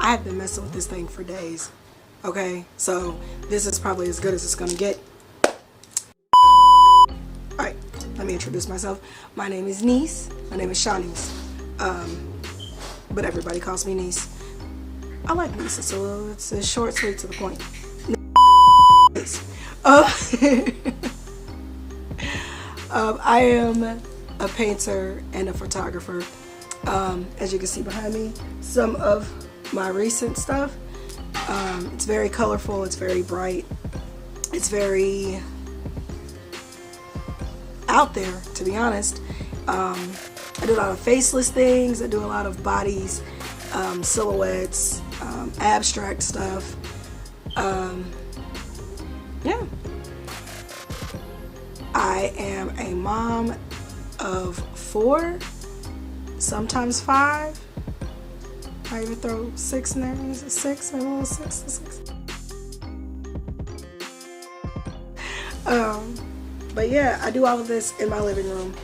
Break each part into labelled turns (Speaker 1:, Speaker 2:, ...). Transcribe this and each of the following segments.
Speaker 1: I have been messing with this thing for days. Okay, so this is probably as good as it's gonna get. Alright, let me introduce myself. My name is Nese. My name is Shanes. But everybody calls me Nese. I like Nese, so it's a short, sweet, to the point. I am a painter and a photographer. As you can see behind me, some of my recent stuff. It's very colorful, it's very bright, it's very out there, to be honest. I do a lot of faceless things, I do a lot of bodies, silhouettes, abstract stuff. Yeah. I am a mom of 4, sometimes 5. I even throw 6 in there. Is it 6? I'm a little 6. But yeah, I do all of this in my living room.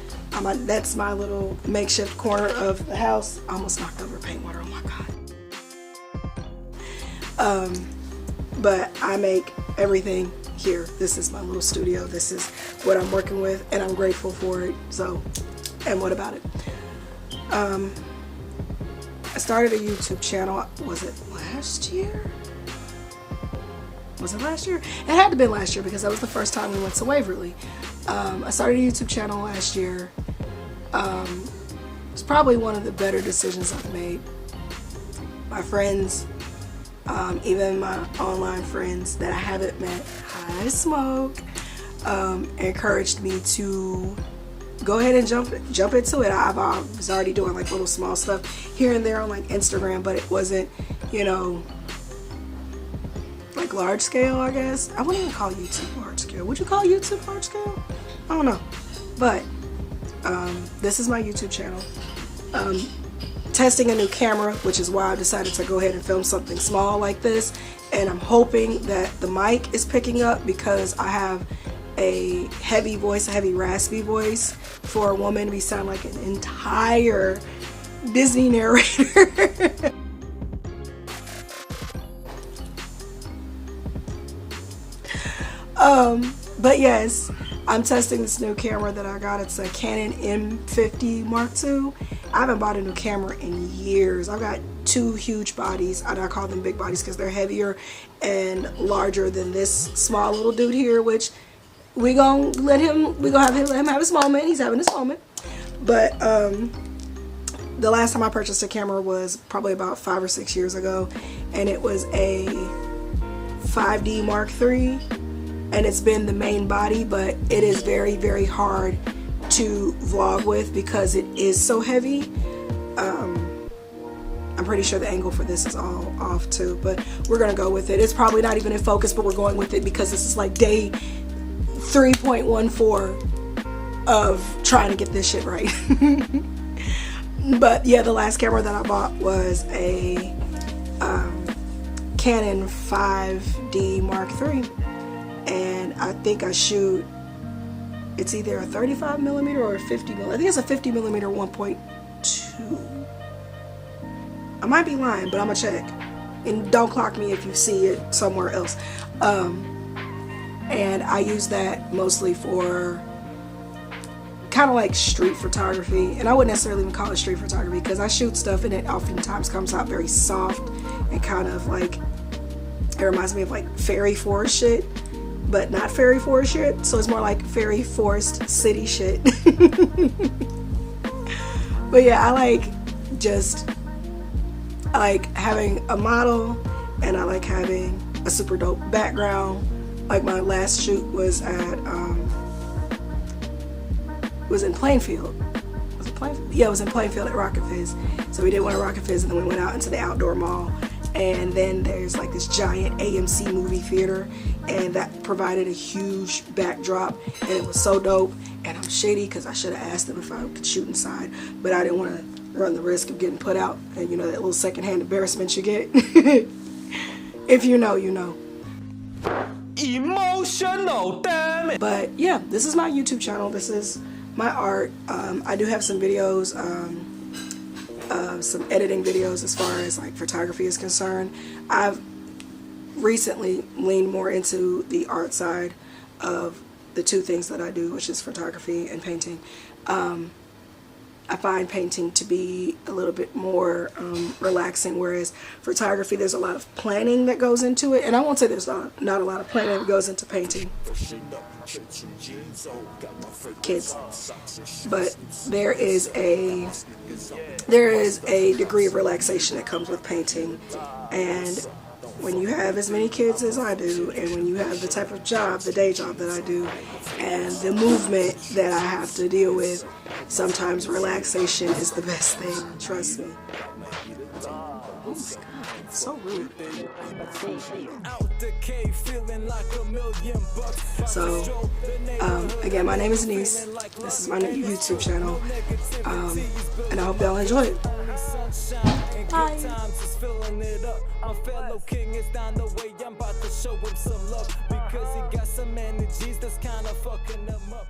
Speaker 1: That's my little makeshift corner of the house. I almost knocked over paint water. Oh my god. But I make everything here. This is my little studio. This is what I'm working with, and I'm grateful for it. So, and what about it? I started a YouTube channel. Was it last year? Was it last year? It had to have been last year because that was the first time we went to Waverly. I started a YouTube channel last year. It's probably one of the better decisions I've made. My friends, even my online friends that I haven't met, hi Smoke, encouraged me to go ahead and jump into it. I was already doing like little small stuff here and there on like Instagram, but it wasn't, you know, like large scale, I guess. I wouldn't even call YouTube large scale. Would you call YouTube large scale? I don't know. But this is my YouTube channel. Testing a new camera, which is why I decided to go ahead and film something small like this. And I'm hoping that the mic is picking up because I have a heavy voice, a heavy raspy voice. For a woman, we sound like an entire Disney narrator. But yes, I'm testing this new camera that I got. It's a Canon M50 Mark II. I haven't bought a new camera in years. I've got 2 huge bodies. I call them big bodies because they're heavier and larger than this small little dude here, which let him have his moment. He's having his moment. But the last time I purchased a camera was probably about 5 or 6 years ago, and it was a 5D Mark III, and it's been the main body, but it is very, very hard to vlog with because it is so heavy. I'm pretty sure the angle for this is all off too, but we're gonna go with it. It's probably not even in focus, but we're going with it because this is like day 3.14 of trying to get this shit right. But yeah, the last camera that I bought was a Canon 5D Mark III, and I think I shoot, it's either a 35mm or a 50mm. I think it's a 50mm 1.2. I might be lying, but I'm gonna check, and don't clock me if you see it somewhere else. And I use that mostly for kind of like street photography, and I wouldn't necessarily even call it street photography because I shoot stuff and it oftentimes comes out very soft and kind of like, it reminds me of like fairy forest shit, but not fairy forest shit, so it's more like fairy forest city shit. But yeah, I like having a model, and I like having a super dope background. Like my last shoot was at was in Plainfield. Was it Plainfield? Yeah, it was in Plainfield at Rocket Fizz. So we did one at Rocket Fizz, and then we went out into the outdoor mall. And then there's like this giant AMC movie theater, and that provided a huge backdrop, and it was so dope. And I'm shady because I should have asked them if I could shoot inside, but I didn't want to run the risk of getting put out, and you know, that little secondhand embarrassment you get. If you know, you know.
Speaker 2: Emotional, damn it.
Speaker 1: But yeah, this is my YouTube channel. This is my art. I do have some videos some editing videos as far as like photography is concerned. I've recently leaned more into the art side of the two things that I do, which is photography and painting. I find painting to be a little bit more relaxing, whereas photography, there's a lot of planning that goes into it. And I won't say there's not a lot of planning that goes into painting. Kids. But there is a degree of relaxation that comes with painting. And when you have as many kids as I do, and when you have the type of job, the day job that I do, and the movement that I have to deal with, sometimes relaxation is the best thing, trust me. Oh my God, it's so rude. So, again, my name is Nese. This is my new YouTube channel, and I hope y'all enjoy it. Bye. My fellow king is down the way. I'm about to show him some love because he got some energies that's kind of fucking him up.